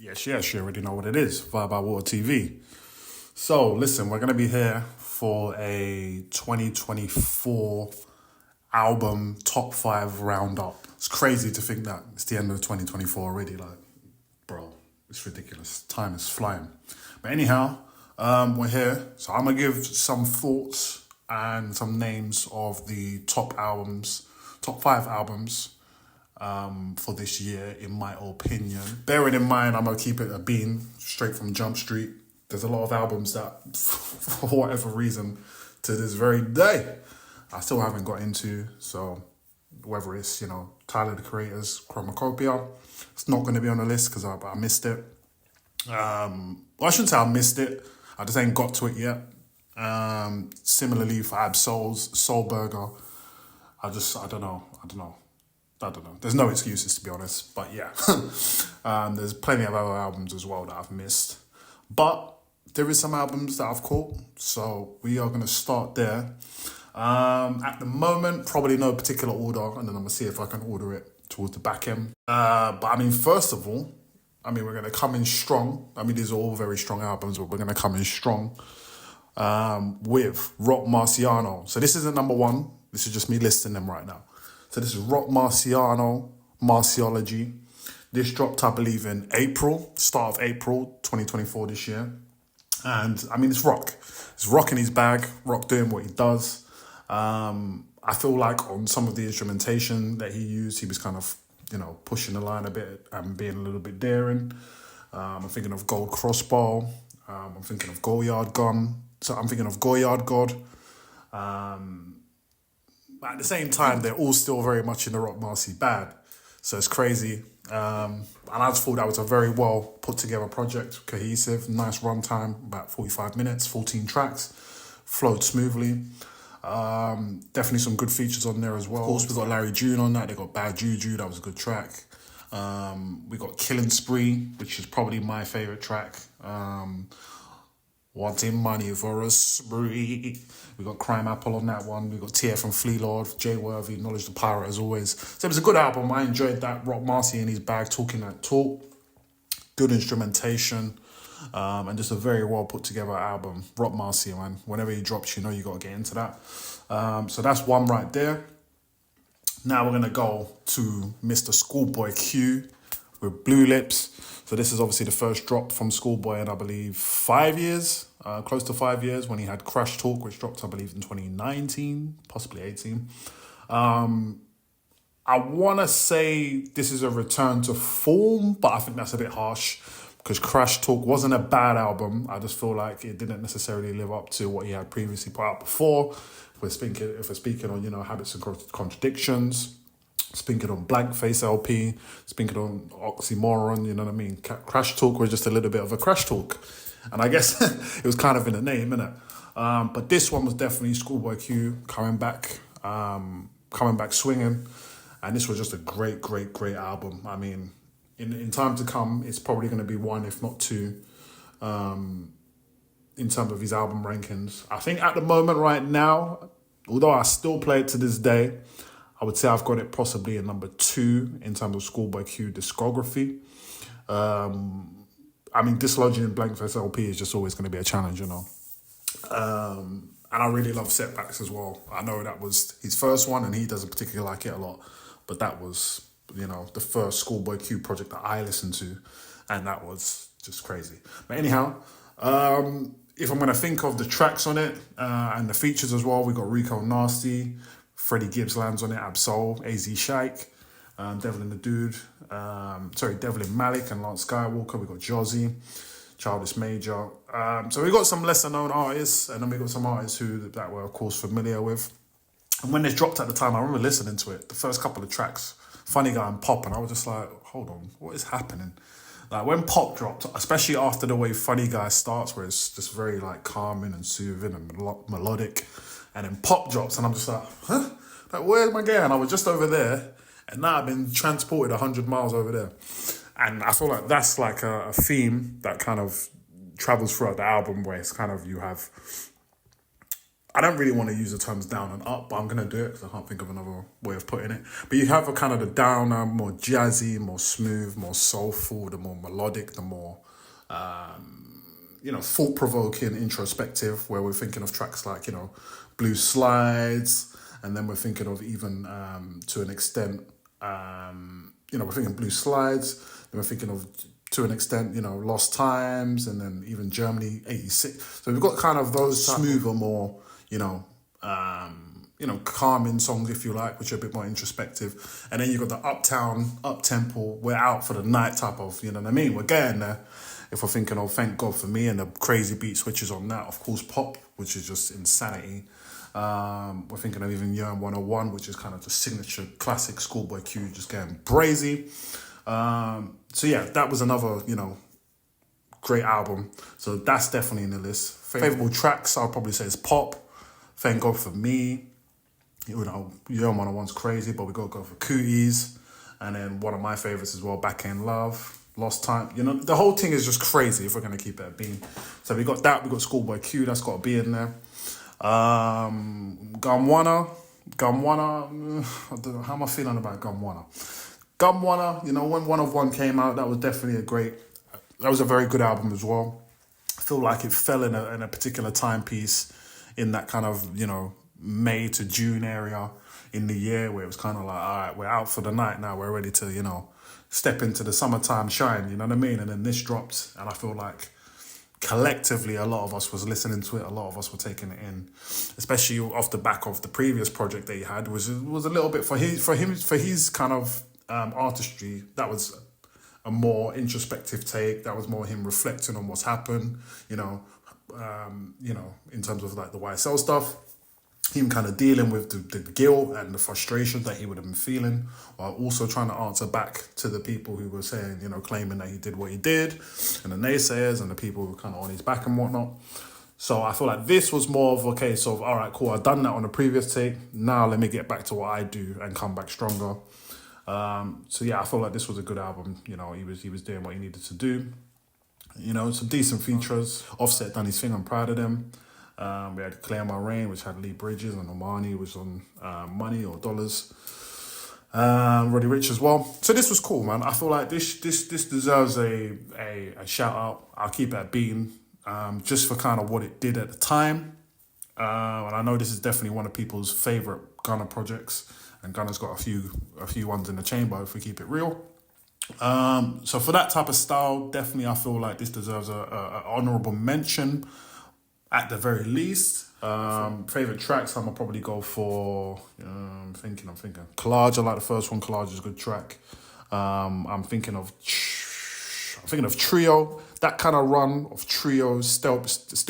Yes, you already know what it is. Vibe by Water TV. So, listen, we're going to be here for a 2024 album top 5 roundup. It's crazy to think that it's the end of 2024 already. Like, bro, it's ridiculous. Time is flying. But anyhow, we're here. So, I'm going to give some thoughts and some names of the top 5 albums for this year, in my opinion. Bearing in mind, I'm going to keep it a bean, straight from Jump Street. There's a lot of albums that, for whatever reason, to this very day, I still haven't got into. So, whether it's, Tyler, the Creator's Chromacopia, it's not going to be on the list because I missed it. Well, I shouldn't say I missed it. I just ain't got to it yet. Similarly for Ab-Soul's Soul Burger, I don't know. There's no excuses, to be honest. But yeah, there's plenty of other albums as well that I've missed. But there is some albums that I've caught. So we are going to start there. At the moment, probably no particular order. And then I'm going to see if I can order it towards the back end. But first of all, we're going to come in strong. These are all very strong albums, but we're going to come in strong with Rock Marciano. So this isn't number one. This is just me listing them right now. So this is Rock Marciano, Marciology. This dropped, I believe, in April, start of April 2024 this year. And, it's Rock. It's Rock in his bag, Rock doing what he does. I feel like on some of the instrumentation that he used, he was kind of, pushing the line a bit and being a little bit daring. I'm thinking of Gold Crossbow. I'm thinking of Goyard Gun. So I'm thinking of Goyard God. But at the same time, they're all still very much in the Rock Marcy bag. So it's crazy. And I just thought that was a very well put together project, cohesive, nice runtime, about 45 minutes, 14 tracks, flowed smoothly. Definitely some good features on there as well. Of course, we got Larry June on that. They got Bad Juju, that was a good track. We got Killing Spree, which is probably my favorite track. Wanting Money for a Spree. We got Crime Apple on that one. We got Tia from Flea Lord, Jay Worthy, Knowledge the Pirate as always. So it was a good album. I enjoyed that. Rock Marcy in his bag, talking that talk. Good instrumentation. And just a very well put together album. Rock Marcy, man. Whenever he drops, you got to get into that. So that's one right there. Now we're going to go to Mr. Schoolboy Q with Blue Lips. So this is obviously the first drop from Schoolboy in, I believe, 5 years, close to 5 years, when he had Crash Talk, which dropped, I believe, in 2019, possibly 18. I want to say this is a return to form, but I think that's a bit harsh because Crash Talk wasn't a bad album. I just feel like it didn't necessarily live up to what he had previously put out before. If we're speaking on, Habits and Contradictions, speaking on Blank Face LP, speaking on Oxymoron, you know what I mean? Crash Talk was just a little bit of a crash talk. And I guess it was kind of in the name, innit? But this one was definitely Schoolboy Q coming back swinging. And this was just a great, great, great album. In time to come, it's probably going to be one, if not two, in terms of his album rankings. I think at the moment right now, although I still play it to this day, I would say I've got it possibly in number 2 in terms of Schoolboy Q discography. Dislodging Blank Face LP is just always going to be a challenge, And I really love Setbacks as well. I know that was his first one and he doesn't particularly like it a lot. But that was, the first Schoolboy Q project that I listened to. And that was just crazy. But anyhow, if I'm going to think of the tracks on it and the features as well, we got Rico Nasty, Freddie Gibbs lands on it, Ab-Soul, AZ Shaik, Devlin the Dude, Devlin Malik and Lance Skywalker. We got Jozzy, Childish Major. So we got some lesser known artists, and then we got some artists that we're of course familiar with. And when this dropped at the time, I remember listening to it, the first couple of tracks, Funny Guy and Pop, and I was just like, hold on, what is happening? Like when Pop dropped, especially after the way Funny Guy starts, where it's just very like calming and soothing and melodic, and then Pop drops, and I'm just like, huh? Like, where's my guy? And I was just over there, and now I've been transported 100 miles over there. And I feel like that's like a theme that kind of travels throughout the album, where it's kind of, you have, I don't really want to use the terms down and up, but I'm going to do it because I can't think of another way of putting it. But you have a kind of the downer, more jazzy, more smooth, more soulful, the more melodic, the more, thought-provoking, introspective, where we're thinking of tracks like, Blue Slides, and then we're thinking of even, to an extent, we're thinking Blue Slides, then we're thinking of, to an extent, Lost Times, and then even Germany 86. So we've got kind of those smoother, more, calming songs, if you like, which are a bit more introspective. And then you've got the uptown, up-tempo, we're out for the night type of, you know what I mean? We're getting there. If we're thinking of Thank God For Me and the crazy beat switches on that, of course, pop, which is just insanity. We're thinking of even Yearn 101, which is kind of the signature classic Schoolboy Q, just getting brazy. So yeah, that was another, great album. So that's definitely in the list. Favorable tracks, I'll probably say is Pop, Thank God For Me. Yearn 101's crazy, but we got to go for Cooties. And then one of my favorites as well, Back in Love. Lost Time, the whole thing is just crazy if we're going to keep it a beam. So we got that, we got Schoolboy Q, that's got to be in there. Gumwana, I don't know, how am I feeling about Gumwana? Gumwana, when One of One came out, that was definitely that was a very good album as well. I feel like it fell in a particular timepiece in that kind of, May to June area in the year where it was kind of like, all right, we're out for the night now, we're ready to, step into the summertime shine, you know what I mean? And then this dropped, and I feel like collectively a lot of us was listening to it, a lot of us were taking it in, especially off the back of the previous project that he had, was a little bit for his kind of artistry. That was a more introspective take. That was more him reflecting on what's happened, in terms of like the YSL stuff. Him kind of dealing with the guilt and the frustration that he would have been feeling, while also trying to answer back to the people who were saying, claiming that he did what he did, and the naysayers and the people who were kind of on his back and whatnot. So I feel like this was more of a case of, all right, cool, I've done that on the previous take. Now let me get back to what I do and come back stronger. So yeah, I feel like this was a good album. He was doing what he needed to do. Some decent features. Offset done his thing. I'm proud of them. We had Clear My Rain, which had Lee Bridges, and Omani was on Money or Dollars. Roddy Ricch as well. So this was cool, man. I feel like this deserves a shout out. I'll keep it beaten, just for kind of what it did at the time. And I know this is definitely one of people's favorite Gunna projects, and Gunna's got a few ones in the chamber if we keep it real. So for that type of style, definitely I feel like this deserves a honorable mention. At the very least, favorite tracks, I'm gonna probably go for. I'm thinking. Collage. I like the first one. Collage is a good track. I'm thinking of Trio. That kind of run of Trio still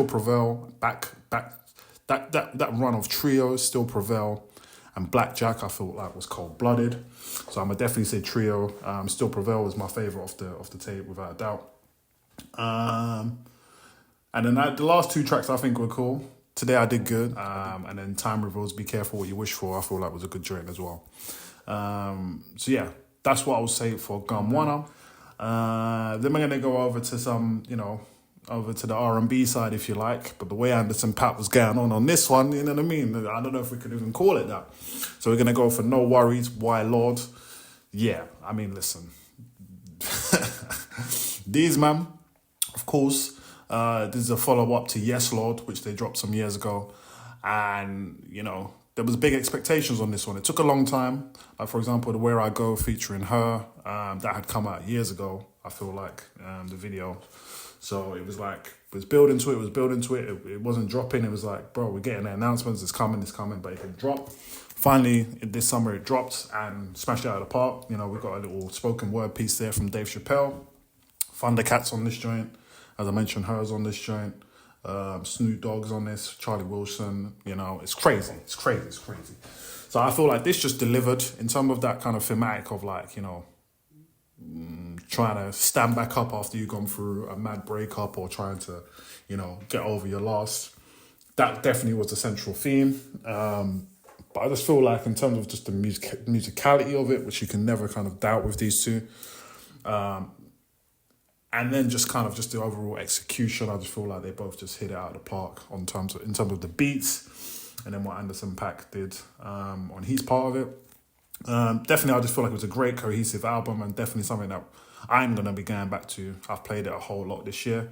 prevail. That run of Trio still prevail. And Blackjack, I feel like was cold blooded. So I'm gonna definitely say Trio. Still prevail was my favorite off the tape without a doubt. And then the last two tracks I think were cool. Today I Did Good. And then Time Reveals Be Careful What You Wish For, I feel like was a good joint as well. So yeah, that's what I would say for Gumwana. Then we're going to go over to some, over to the R&B side if you like. But the way Anderson .Paak was going on this one, you know what I mean? I don't know if we could even call it that. So we're going to go for No Worries, Why Lord. Yeah, I mean, listen. These, man, of course... this is a follow-up to Yes Lord, which they dropped some years ago. And, there was big expectations on this one. It took a long time. Like, for example, the Where I Go featuring her, that had come out years ago, I feel like, the video. So it was like, it was building to it. It wasn't dropping. It was like, bro, we're getting the announcements. It's coming, but it can drop. Finally, this summer it dropped and smashed it out of the park. We got a little spoken word piece there from Dave Chappelle. Thundercats on this joint. As I mentioned, hers on this joint. Snoop Dogg's on this. Charlie Wilson. It's crazy. So I feel like this just delivered in terms of that kind of thematic of like, trying to stand back up after you've gone through a mad breakup or trying to, get over your loss. That definitely was the central theme. But I just feel like in terms of just the musicality of it, which you can never kind of doubt with these two, and then just kind of the overall execution, I just feel like they both just hit it out of the park in terms of the beats. and then what Anderson .Paak did on his part of it. Definitely, I just feel like it was a great cohesive album, and definitely something that I'm going to be going back to. I've played it a whole lot this year.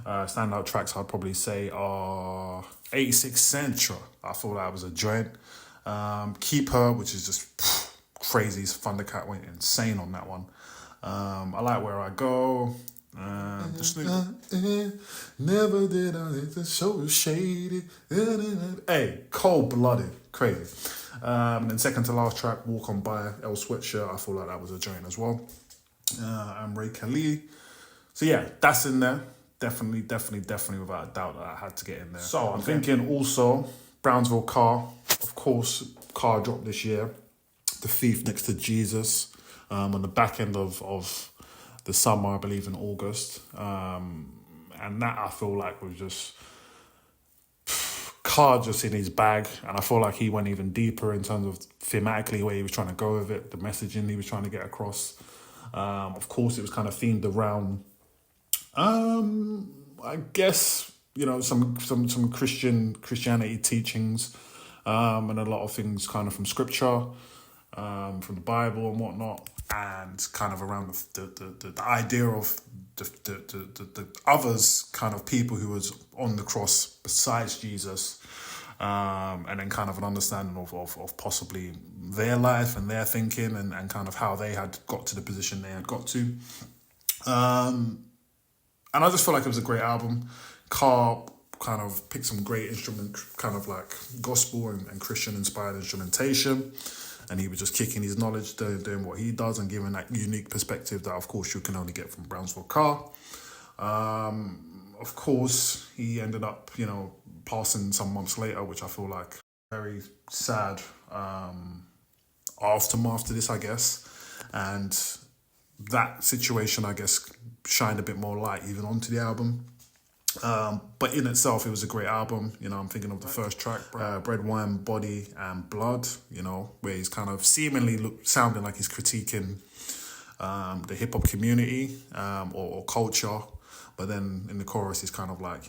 Standout tracks I'd probably say are 86 Centra. I thought that was a joint. Keep Her, which is just crazy. Thundercat went insane on that one. I like Where I Go. Never did I let the show shady. Hey, cold blooded, crazy. And then second to last track, Walk On By, El Sweatshirt. I feel like that was a joint as well. And Ray Kelly. So yeah, that's in there. Definitely without a doubt that I had to get in there. So I'm thinking also Brownsville Car. Of course, Car dropped this year. The Thief Next to Jesus. On the back end of the summer, I believe in August. And that I feel like was just Car just in his bag, and I feel like he went even deeper in terms of thematically where he was trying to go with it, the messaging he was trying to get across. Of course, it was kind of themed around, I guess, some Christianity teachings, and a lot of things kind of from scripture, from the Bible and whatnot, and kind of around the idea of the others, kind of people who was on the cross besides Jesus, and then kind of an understanding of possibly their life and their thinking, and kind of how they had got to the position they had got to. And I just feel like it was a great album. Carr kind of picked some great instrument, kind of like gospel and Christian inspired instrumentation. And he was just kicking his knowledge, doing what he does, and giving that unique perspective that, of course, you can only get from Brownsville Carr. Of course, he ended up, passing some months later, which I feel like very sad aftermath to this, I guess. And that situation, I guess, shined a bit more light even onto the album. But in itself, it was a great album. I'm thinking of the first track, Bread, Wine, Body and Blood, where he's kind of seemingly sounding like he's critiquing the hip-hop community or culture. But then in the chorus, he's kind of like,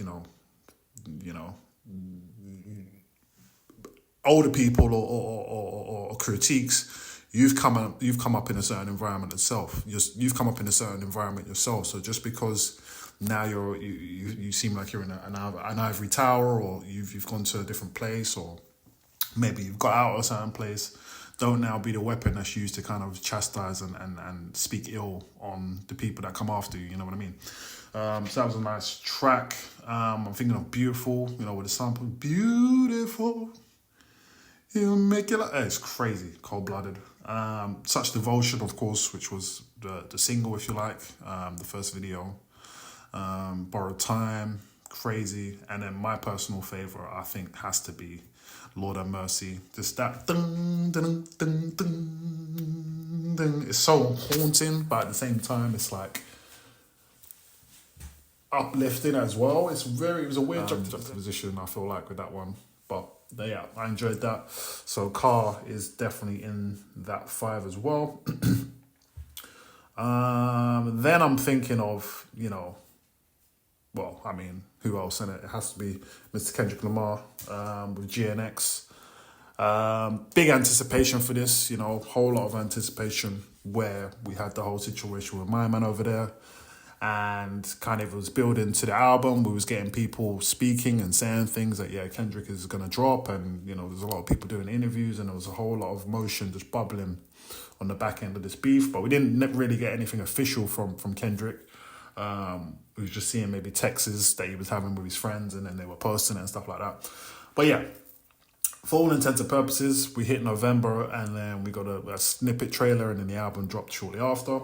older people or critiques, you've come up in a certain environment itself. You've come up in a certain environment yourself. So just because now you seem like you're in an ivory tower, or you've gone to a different place, or maybe you've got out of a certain place, don't now be the weapon that's used to kind of chastise and speak ill on the people that come after you. You know what I mean? So that was a nice track. I'm thinking of Beautiful, with the sample. Beautiful. He'll make it like... It's crazy, cold-blooded. Such Devotion, of course, which was the single, if you like, the first video. Borrowed Time, crazy. And then my personal favourite, I think, has to be Lord Have Mercy. Just that dun, dun, dun, dun, dun. It's so haunting, but at the same time, it's like uplifting as well. It was a weird juxtaposition, I feel like, with that one. But yeah, I enjoyed that. So Carr is definitely in that 5 as well. Then I'm thinking of, who else in it? It has to be Mr. Kendrick Lamar with GNX. Big anticipation for this, whole lot of anticipation, where we had the whole situation with My Man over there, and kind of was building to the album. We was getting people speaking and saying things that, Kendrick is going to drop, and, there's a lot of people doing interviews, and there was a whole lot of motion just bubbling on the back end of this beef, but we didn't really get anything official from Kendrick. We was just seeing maybe texts that he was having with his friends, and then they were posting it and stuff like that. But yeah, for all intents and purposes, we hit November, and then we got a snippet trailer, and then the album dropped shortly after.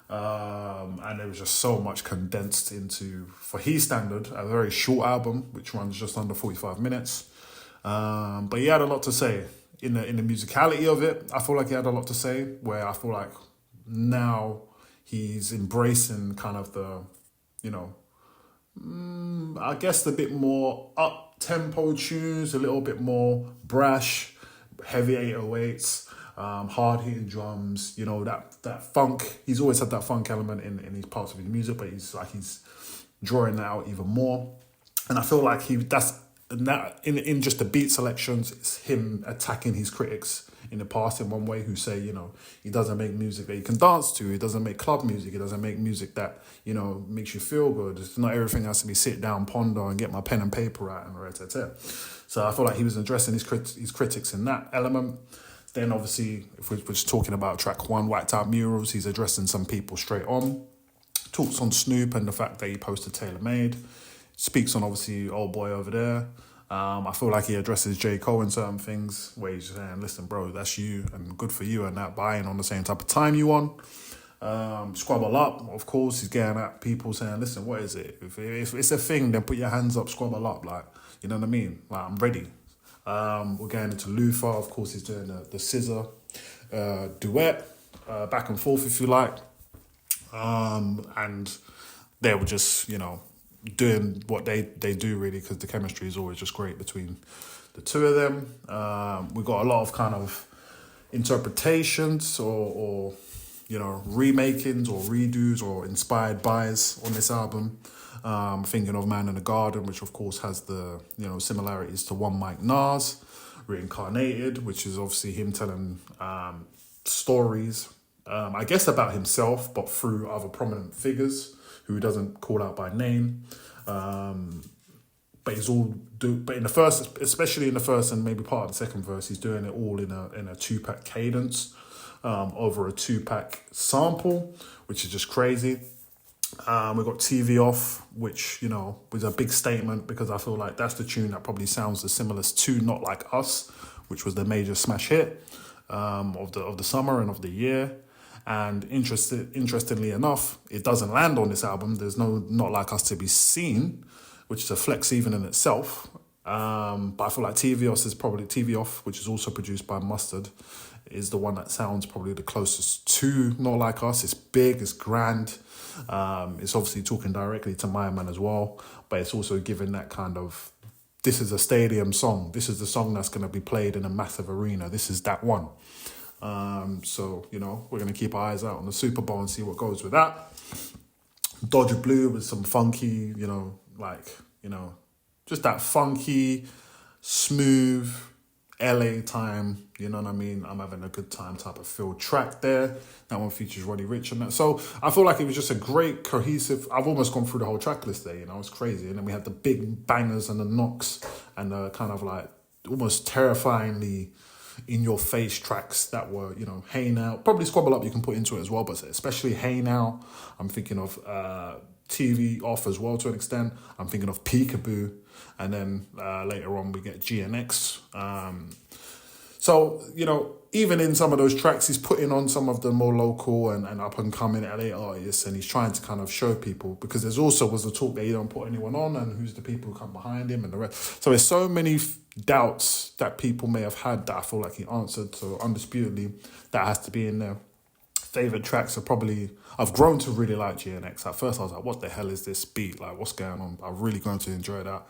And there was just so much condensed into, for his standard, a very short album, which runs just under 45 minutes. But he had a lot to say. In the musicality of it, I feel like he had a lot to say, where I feel like now he's embracing kind of the, I guess the bit more up-tempo tunes, a little bit more brash, heavy 808s, hard-hitting drums, that funk. He's always had that funk element in his parts of his music, but he's drawing that out even more. And I feel like that's and that in just the beat selections, it's him attacking his critics in the past in one way who say, he doesn't make music that you can dance to, he doesn't make club music, he doesn't make music that, makes you feel good. It's not everything has to be sit down, ponder, and get my pen and paper out and etc. So I feel like he was addressing his critics in that element. Then obviously, if we're just talking about track one, Whacked Out Murals, he's addressing some people straight on. Talks on Snoop and the fact that he posted Taylor Made. Speaks on obviously Old Boy over there. I feel like he addresses J. Cole in certain things where he's saying, listen, bro, that's you and good for you and that buying on the same type of time you on. Squabble Up, of course, he's getting at people saying, listen, what is it? If it's a thing, then put your hands up, squabble up. Like, you know what I mean? Like, I'm ready. We're getting into Luther, of course, he's doing the Scissor duet, back and forth, if you like. And they were just, doing what they do really, because the chemistry is always just great between the two of them. We got a lot of kind of interpretations or remakings or redos or inspired buys on this album. Thinking of Man in the Garden, which of course has the similarities to One Mike Nas. Reincarnated, which is obviously him telling stories, I guess about himself, but through other prominent figures who he doesn't call out by name. But in the first, especially in the first and maybe part of the second verse, he's doing it all in a 2-pack cadence, over a 2-pack sample, which is just crazy. We've got TV Off, which, was a big statement because I feel like that's the tune that probably sounds the similest to Not Like Us, which was the major smash hit of the summer and of the year. And interestingly enough, it doesn't land on this album. There's no Not Like Us to be seen, which is a flex even in itself. But I feel like TV Off, which is also produced by Mustard, is the one that sounds probably the closest to Not Like Us. It's big, it's grand. It's obviously talking directly to my man as well, but it's also giving that kind of, this is a stadium song. This is the song that's going to be played in a massive arena. This is that one. So, we're going to keep our eyes out on the Super Bowl and see what goes with that. Dodger Blue with some funky, just that funky, smooth LA time, you know what I mean? I'm having a good time type of feel track there. That one features Roddy Ricch on that. So I feel like it was just a great, cohesive, I've almost gone through the whole track list there, it's crazy. And then we had the big bangers and the knocks and the kind of like almost terrifyingly in your face tracks that were, Hey Now, probably Squabble Up you can put into it as well, but especially Hey Now. I'm thinking of TV Off as well to an extent. I'm thinking of Peekaboo. And then later on we get GNX. So, even in some of those tracks, he's putting on some of the more local and up-and-coming LA artists, and he's trying to kind of show people, because there's also was the talk that he don't put anyone on and who's the people who come behind him and the rest. So there's so many doubts that people may have had that I feel like he answered. So undisputedly, that has to be in there. Favorite tracks are probably, I've grown to really like GNX. At first I was like, what the hell is this beat? Like, what's going on? I've really grown to enjoy that.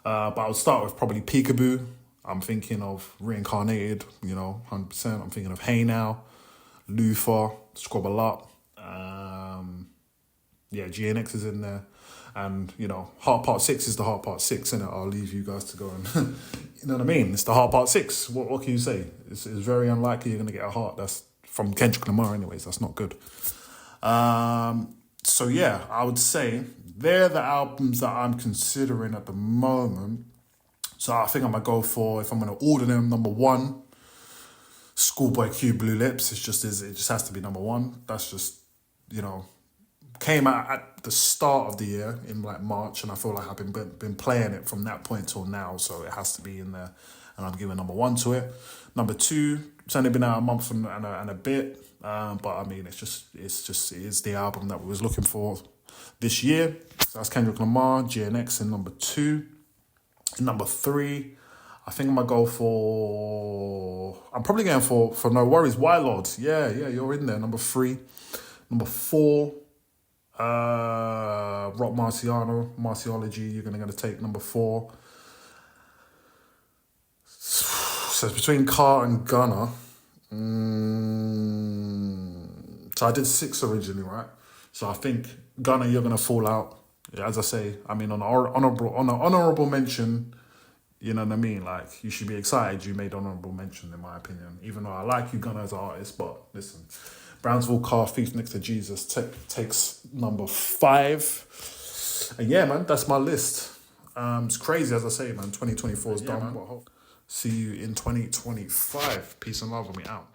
But I would start with probably Peekaboo. I'm thinking of Reincarnated, 100%. I'm thinking of Hey Now, Luther, Squabble Up. GNX is in there. And, Heart Part 6 is the Heart Part 6, innit? I'll leave you guys to go and, you know what I mean? It's the Heart Part 6. What can you say? It's very unlikely you're going to get a heart. That's from Kendrick Lamar anyways. That's not good. So yeah, I would say they're the albums that I'm considering at the moment. So I think I'm going to go for, if I'm going to order them, number 1, Schoolboy Q, Blue Lips. It just has to be number 1. That's just, came out at the start of the year in like March, and I feel like I've been playing it from that point till now, so it has to be in there, and I'm giving number 1 to it. Number 2, it's only been out a month and a bit, but I mean, it is the album that we was looking for this year. So that's Kendrick Lamar, GNX in number 2. In number 3, I think I'm probably going for No Worries, Wildlord. Yeah, you're in there. Number 3. Number 4, Rock Marciology, you're going to take number 4. So it's between Car and Gunna. So I did 6 originally, right? So I think Gunna, you're going to fall out. As I say, I mean, on an honourable mention, You know what I mean? Like, you should be excited you made honourable mention, in my opinion. Even though I like you, Gunna, as an artist, but listen, Brownsville Car, Feast Next to Jesus takes number 5. And yeah, man, that's my list. It's crazy, as I say, man. 2024 is done. Man. See you in 2025. Peace and love, and we out.